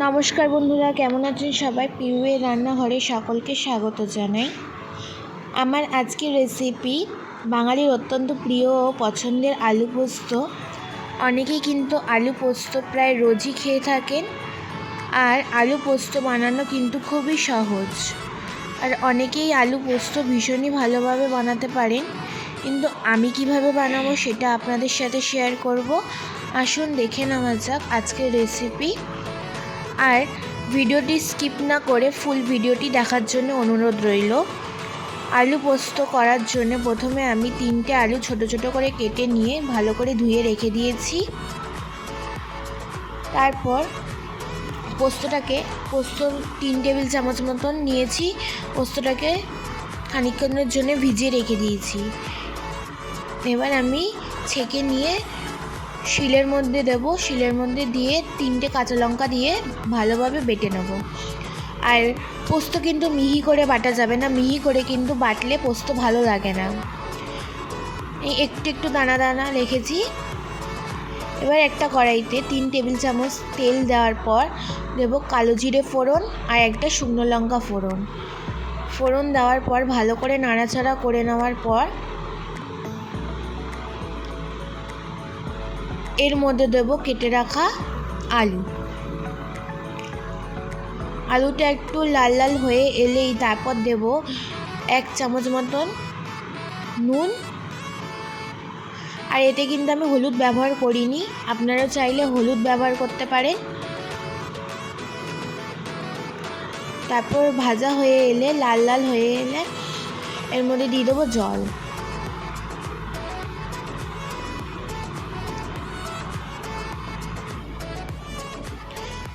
নমস্কার বন্ধুরা, কেমন আছেন সবাই? পিউয়ের রান্নাঘরে সকলকে স্বাগত জানাই। আমার আজকের রেসিপি বাঙালির অত্যন্ত প্রিয় ও পছন্দের আলু পোস্ত। অনেকেই কিন্তু আলু পোস্ত প্রায় রোজই খেয়ে থাকেন, আর আলু পোস্ত বানানো কিন্তু খুবই সহজ। আর অনেকেই আলু পোস্ত ভীষণই ভালোভাবে বানাতে পারেন, কিন্তু আমি কিভাবে বানাবো সেটা আপনাদের সাথে শেয়ার করব। আসুন দেখে নেওয়া যাক আজকের রেসিপি। আর ভিডিওটি স্কিপ না করে ফুল ভিডিওটি দেখার জন্য অনুরোধ রইল। আলু পোস্ত করার জন্য প্রথমে আমি 3টে আলু ছোট ছোট করে কেটে নিয়ে ভালো করে ধুয়ে রেখে দিয়েছি। তারপর পোস্ত 3 টেবিল চামচ মতন নিয়েছি। পোস্তটাকে খানিকক্ষণের জন্য ভিজিয়ে রেখে দিয়েছি। এবার আমি ছেঁকে নিয়ে শিলের মধ্যে দেবো। শিলের মধ্যে দিয়ে 3টে কাঁচা লঙ্কা দিয়ে ভালোভাবে বেটে নেব। আর পোস্ত কিন্তু মিহি করে বাটা যাবে না, মিহি করে কিন্তু বাটলে পোস্ত ভালো লাগে না। এই একটু একটু দানা দানা রেখেছি। এবার একটা কড়াইতে 3 টেবিল চামচ তেল দেওয়ার পর দেব কালো জিরে ফোড়ন আর একটা শুকনো লঙ্কা ফোড়ন। ফোড়ন দেওয়ার পর ভালো করে নাড়াচাড়া করে নেওয়ার পর এর মধ্যে দেব কেটে রাখা আলু। আলুটা একটু লাল লাল হয়ে এলেই তারপর দেব 1 চামচ মতন নুন। আর এতে কিন্তু আমি হলুদ ব্যবহার করিনি, আপনারা চাইলে হলুদ ব্যবহার করতে পারেন। তারপর ভাজা হয়ে এলে, লাল লাল হয়ে এলে এর মধ্যে দিয়ে দেবো জল।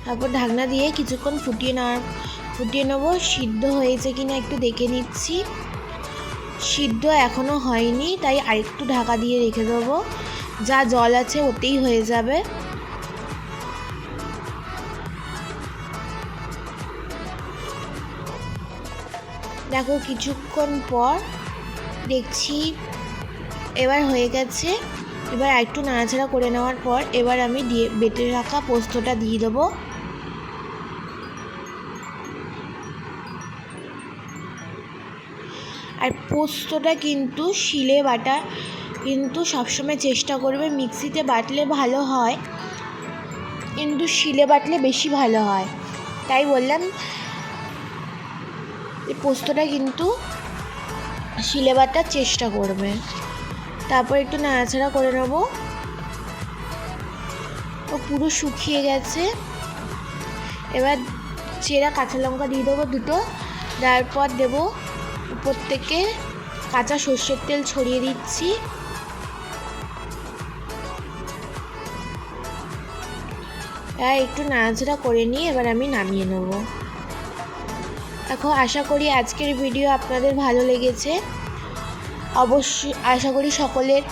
তারপর ঢাকনা দিয়ে কিছুক্ষণ ফুটিয়ে নেব। সিদ্ধ হয়েছে কিনা একটু দেখে নিচ্ছি। সিদ্ধ এখনও হয়নি, তাই আরেকটু ঢাকা দিয়ে রেখে দেবো। যা জল আছে ওতেই হয়ে যাবে। দেখো কিছুক্ষণ পর দেখছি এবার হয়ে গেছে। এবার আরেকটু নাড়াচাড়া করে নেওয়ার পর এবার আমি বেটে রাখা পোস্তটা দিয়ে দেবো। আর পোস্তটা কিন্তু শিলে বাটা কিন্তু সবসময় চেষ্টা করবে। মিক্সিতে বাটলে ভালো হয়, কিন্তু শিলে বাটলে বেশি ভালো হয়, তাই বললাম পোস্তটা কিন্তু শিলে বাটার চেষ্টা করবে। তারপর একটু নাড়াচাড়া করে নেব। ও পুরো শুকিয়ে গেছে। এবার চেরা কাঁচা লঙ্কা দিয়ে দেবো 2টো। তারপর দেবো উপর থেকে কাঁচা সর্ষের তেল ছড়িয়ে দিচ্ছি। আর একটু নাড়াচাড়া করে নিয়ে এবার আমি নামিয়ে নেব। এখন আশা করি আজকের ভিডিও আপনাদের ভালো লেগেছে। অবশ্যই আশা করি সকলের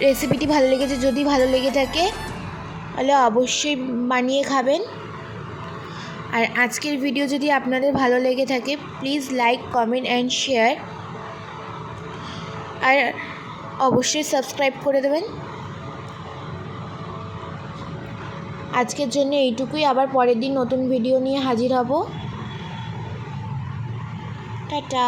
রেসিপিটি ভালো লেগেছে। যদি ভালো লেগে থাকে তাহলে অবশ্যই বানিয়ে খাবেন। আর আজকের ভিডিও যদি আপনাদের ভালো লেগে থাকে please like, comment and share. আর অবশ্যই সাবস্ক্রাইব করে দেবেন। আজকের জন্য এইটুকুই। আবার পরের দিন নতুন ভিডিও নিয়ে হাজির হব। টাটা।